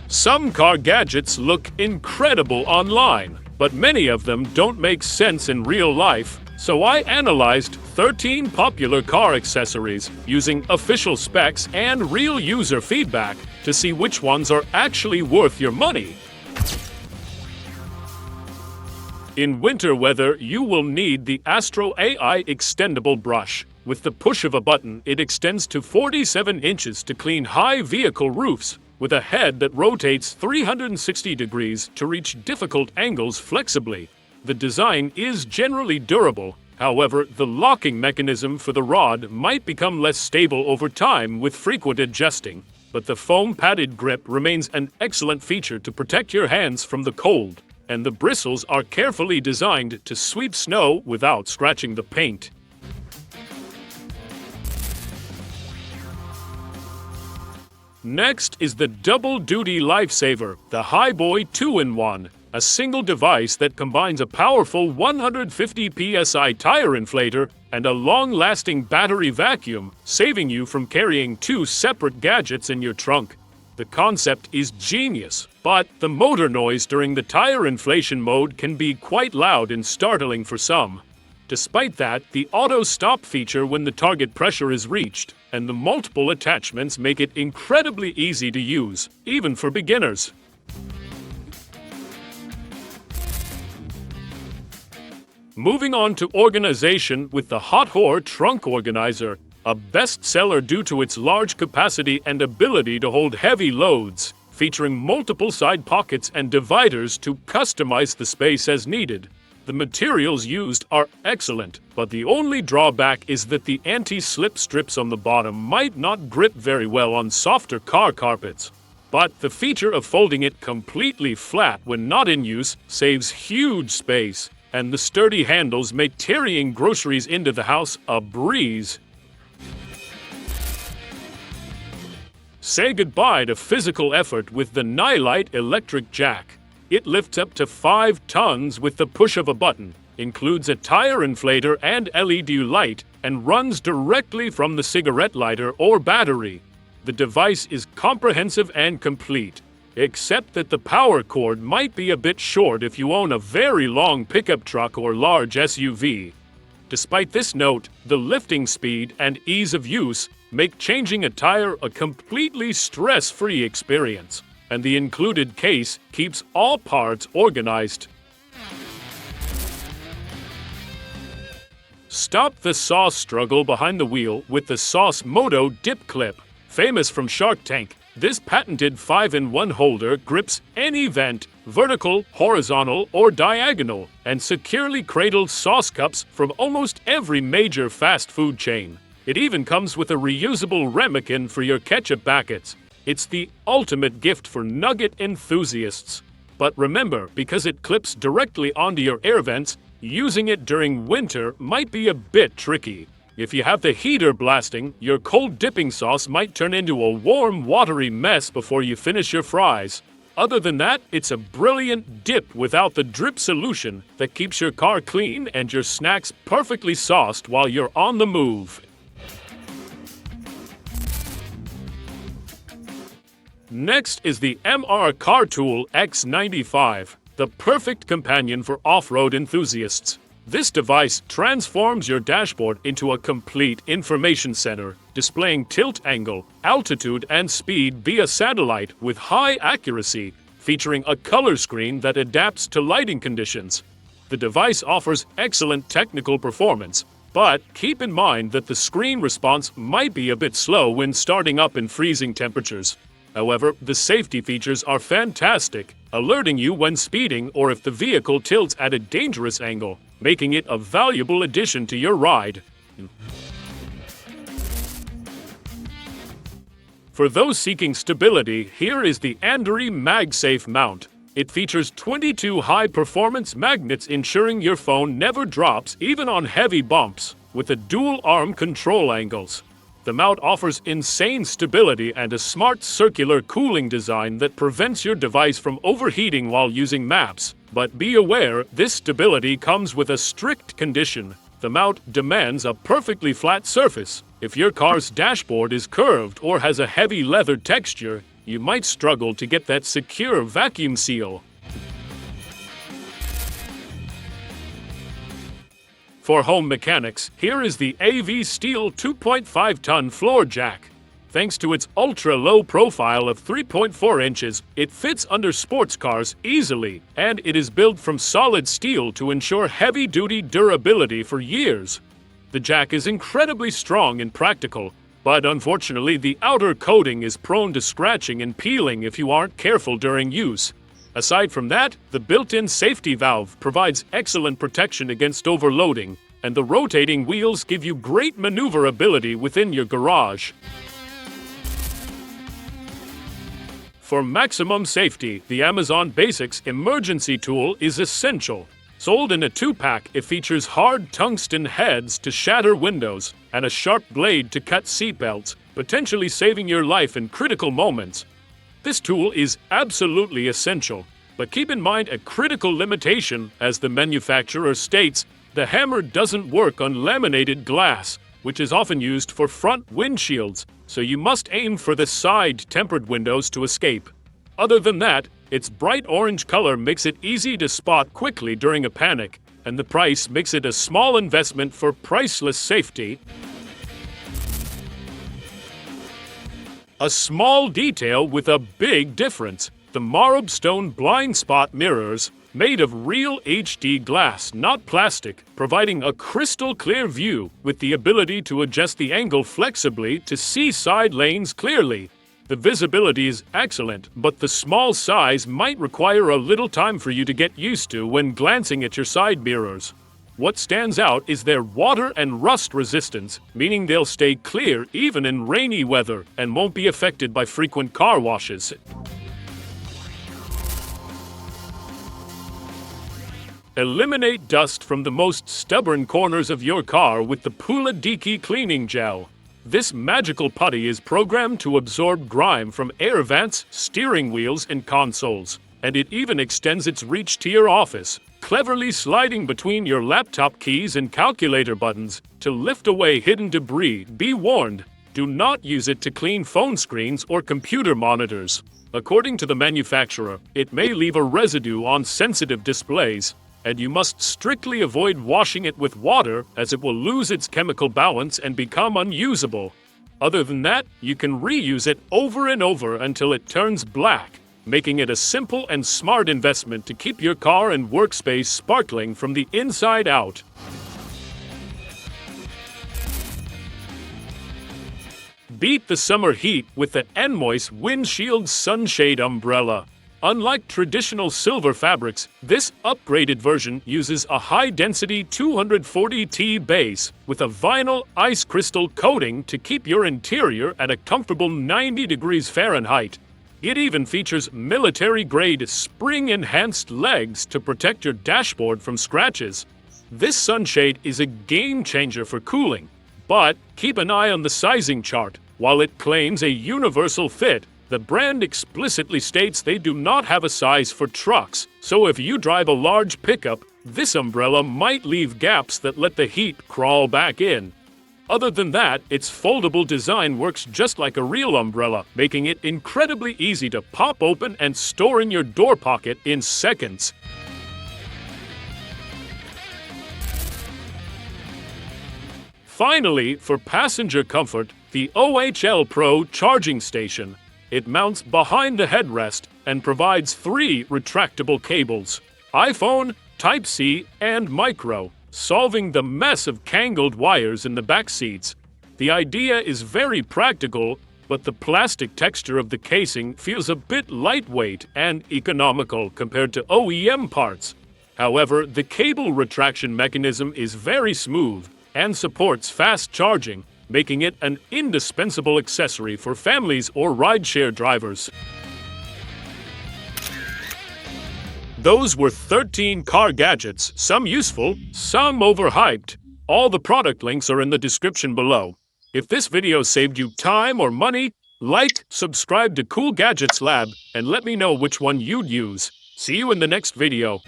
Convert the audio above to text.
Some car gadgets look incredible online, but many of them don't make sense in real life, so I analyzed 13 popular car accessories using official specs and real user feedback to see which ones are actually worth your money. In winter weather, you will need the AstroAI Extendable brush. With the push of a button, it extends to 47 inches to clean high vehicle roofs, with a head that rotates 360 degrees to reach difficult angles flexibly. The design is generally durable. However, the locking mechanism for the rod might become less stable over time with frequent adjusting, but the foam-padded grip remains an excellent feature to protect your hands from the cold, and the bristles are carefully designed to sweep snow without scratching the paint. Next is the double-duty lifesaver, the Haiboy 2-in-1, a single device that combines a powerful 150 psi tire inflator and a long-lasting battery vacuum, saving you from carrying two separate gadgets in your trunk. The concept is genius, but the motor noise during the tire inflation mode can be quite loud and startling for some. Despite that, the auto stop feature when the target pressure is reached, and the multiple attachments make it incredibly easy to use, even for beginners. Moving on to organization with the HOTOR trunk organizer, a bestseller due to its large capacity and ability to hold heavy loads, featuring multiple side pockets and dividers to customize the space as needed. The materials used are excellent, but the only drawback is that the anti-slip strips on the bottom might not grip very well on softer car carpets. But the feature of folding it completely flat when not in use saves huge space, and the sturdy handles make carrying groceries into the house a breeze. Say goodbye to physical effort with the Nilight electric jack. It lifts up to 5 tons with the push of a button, includes a tire inflator and LED light, and runs directly from the cigarette lighter or battery. The device is comprehensive and complete, except that the power cord might be a bit short if you own a very long pickup truck or large SUV. Despite this note, the lifting speed and ease of use make changing a tire a completely stress-free experience, and the included case keeps all parts organized. Stop the sauce struggle behind the wheel with the Saucemoto Dip Clip. Famous from Shark Tank, this patented 5-in-1 holder grips any vent, vertical, horizontal, or diagonal, and securely cradles sauce cups from almost every major fast food chain. It even comes with a reusable ramekin for your ketchup packets. It's the ultimate gift for nugget enthusiasts. But remember, because it clips directly onto your air vents, using it during winter might be a bit tricky. If you have the heater blasting, your cold dipping sauce might turn into a warm, watery mess before you finish your fries. Other than that, it's a brilliant dip without the drip solution that keeps your car clean and your snacks perfectly sauced while you're on the move. Next is the MR Car Tool X95, the perfect companion for off-road enthusiasts. This device transforms your dashboard into a complete information center, displaying tilt angle, altitude, and speed via satellite with high accuracy, featuring a color screen that adapts to lighting conditions. The device offers excellent technical performance, but keep in mind that the screen response might be a bit slow when starting up in freezing temperatures. However, the safety features are fantastic, alerting you when speeding or if the vehicle tilts at a dangerous angle, making it a valuable addition to your ride. For those seeking stability, here is the Andobil MagSafe mount. It features 22 high-performance magnets ensuring your phone never drops even on heavy bumps, with a dual-arm control angles. The mount offers insane stability and a smart circular cooling design that prevents your device from overheating while using maps. But be aware, this stability comes with a strict condition. The mount demands a perfectly flat surface. If your car's dashboard is curved or has a heavy leather texture, you might struggle to get that secure vacuum seal. For home mechanics, here is the AVSteel 2.5-ton floor jack. Thanks to its ultra-low profile of 3.4 inches, it fits under sports cars easily, and it is built from solid steel to ensure heavy-duty durability for years. The jack is incredibly strong and practical, but unfortunately the outer coating is prone to scratching and peeling if you aren't careful during use. Aside from that, the built-in safety valve provides excellent protection against overloading, and the rotating wheels give you great maneuverability within your garage. For maximum safety, the Amazon Basics emergency tool is essential. Sold in a 2-pack, it features hard tungsten heads to shatter windows and a sharp blade to cut seatbelts, potentially saving your life in critical moments. This tool is absolutely essential, but keep in mind a critical limitation, as the manufacturer states, the hammer doesn't work on laminated glass, which is often used for front windshields, so you must aim for the side tempered windows to escape. Other than that, its bright orange color makes it easy to spot quickly during a panic, and the price makes it a small investment for priceless safety. A small detail with a big difference: the Marbstone blind spot mirrors, made of real HD glass, not plastic, providing a crystal clear view with the ability to adjust the angle flexibly to see side lanes clearly. The visibility is excellent, but the small size might require a little time for you to get used to when glancing at your side mirrors. What stands out is their water and rust resistance, meaning they'll stay clear even in rainy weather and won't be affected by frequent car washes. Eliminate dust from the most stubborn corners of your car with the Pulidiki Cleaning Gel. This magical putty is programmed to absorb grime from air vents, steering wheels, and consoles, and it even extends its reach to your office, cleverly sliding between your laptop keys and calculator buttons to lift away hidden debris. Be warned, do not use it to clean phone screens or computer monitors. According to the manufacturer, it may leave a residue on sensitive displays, and you must strictly avoid washing it with water, as it will lose its chemical balance and become unusable. Other than that, you can reuse it over and over until it turns black, making it a simple and smart investment to keep your car and workspace sparkling from the inside out. Beat the summer heat with the Nmoiss Windshield Sunshade Umbrella. Unlike traditional silver fabrics, this upgraded version uses a high-density 240T base with a vinyl ice crystal coating to keep your interior at a comfortable 90 degrees Fahrenheit. It even features military-grade spring-enhanced legs to protect your dashboard from scratches. This sunshade is a game-changer for cooling, but keep an eye on the sizing chart. While it claims a universal fit, the brand explicitly states they do not have a size for trucks, so if you drive a large pickup, this umbrella might leave gaps that let the heat crawl back in. Other than that, its foldable design works just like a real umbrella, making it incredibly easy to pop open and store in your door pocket in seconds. Finally, for passenger comfort, the OHLPRO charging station. It mounts behind the headrest and provides 3 retractable cables: iPhone, Type-C, and Micro, solving the mess of tangled wires in the back seats. The idea is very practical, but the plastic texture of the casing feels a bit lightweight and economical compared to OEM parts. However, the cable retraction mechanism is very smooth and supports fast charging, making it an indispensable accessory for families or rideshare drivers. Those were 13 car gadgets, some useful, some overhyped. All the product links are in the description below. If this video saved you time or money, like, subscribe to Cool Gadgets Lab, and let me know which one you'd use. See you in the next video.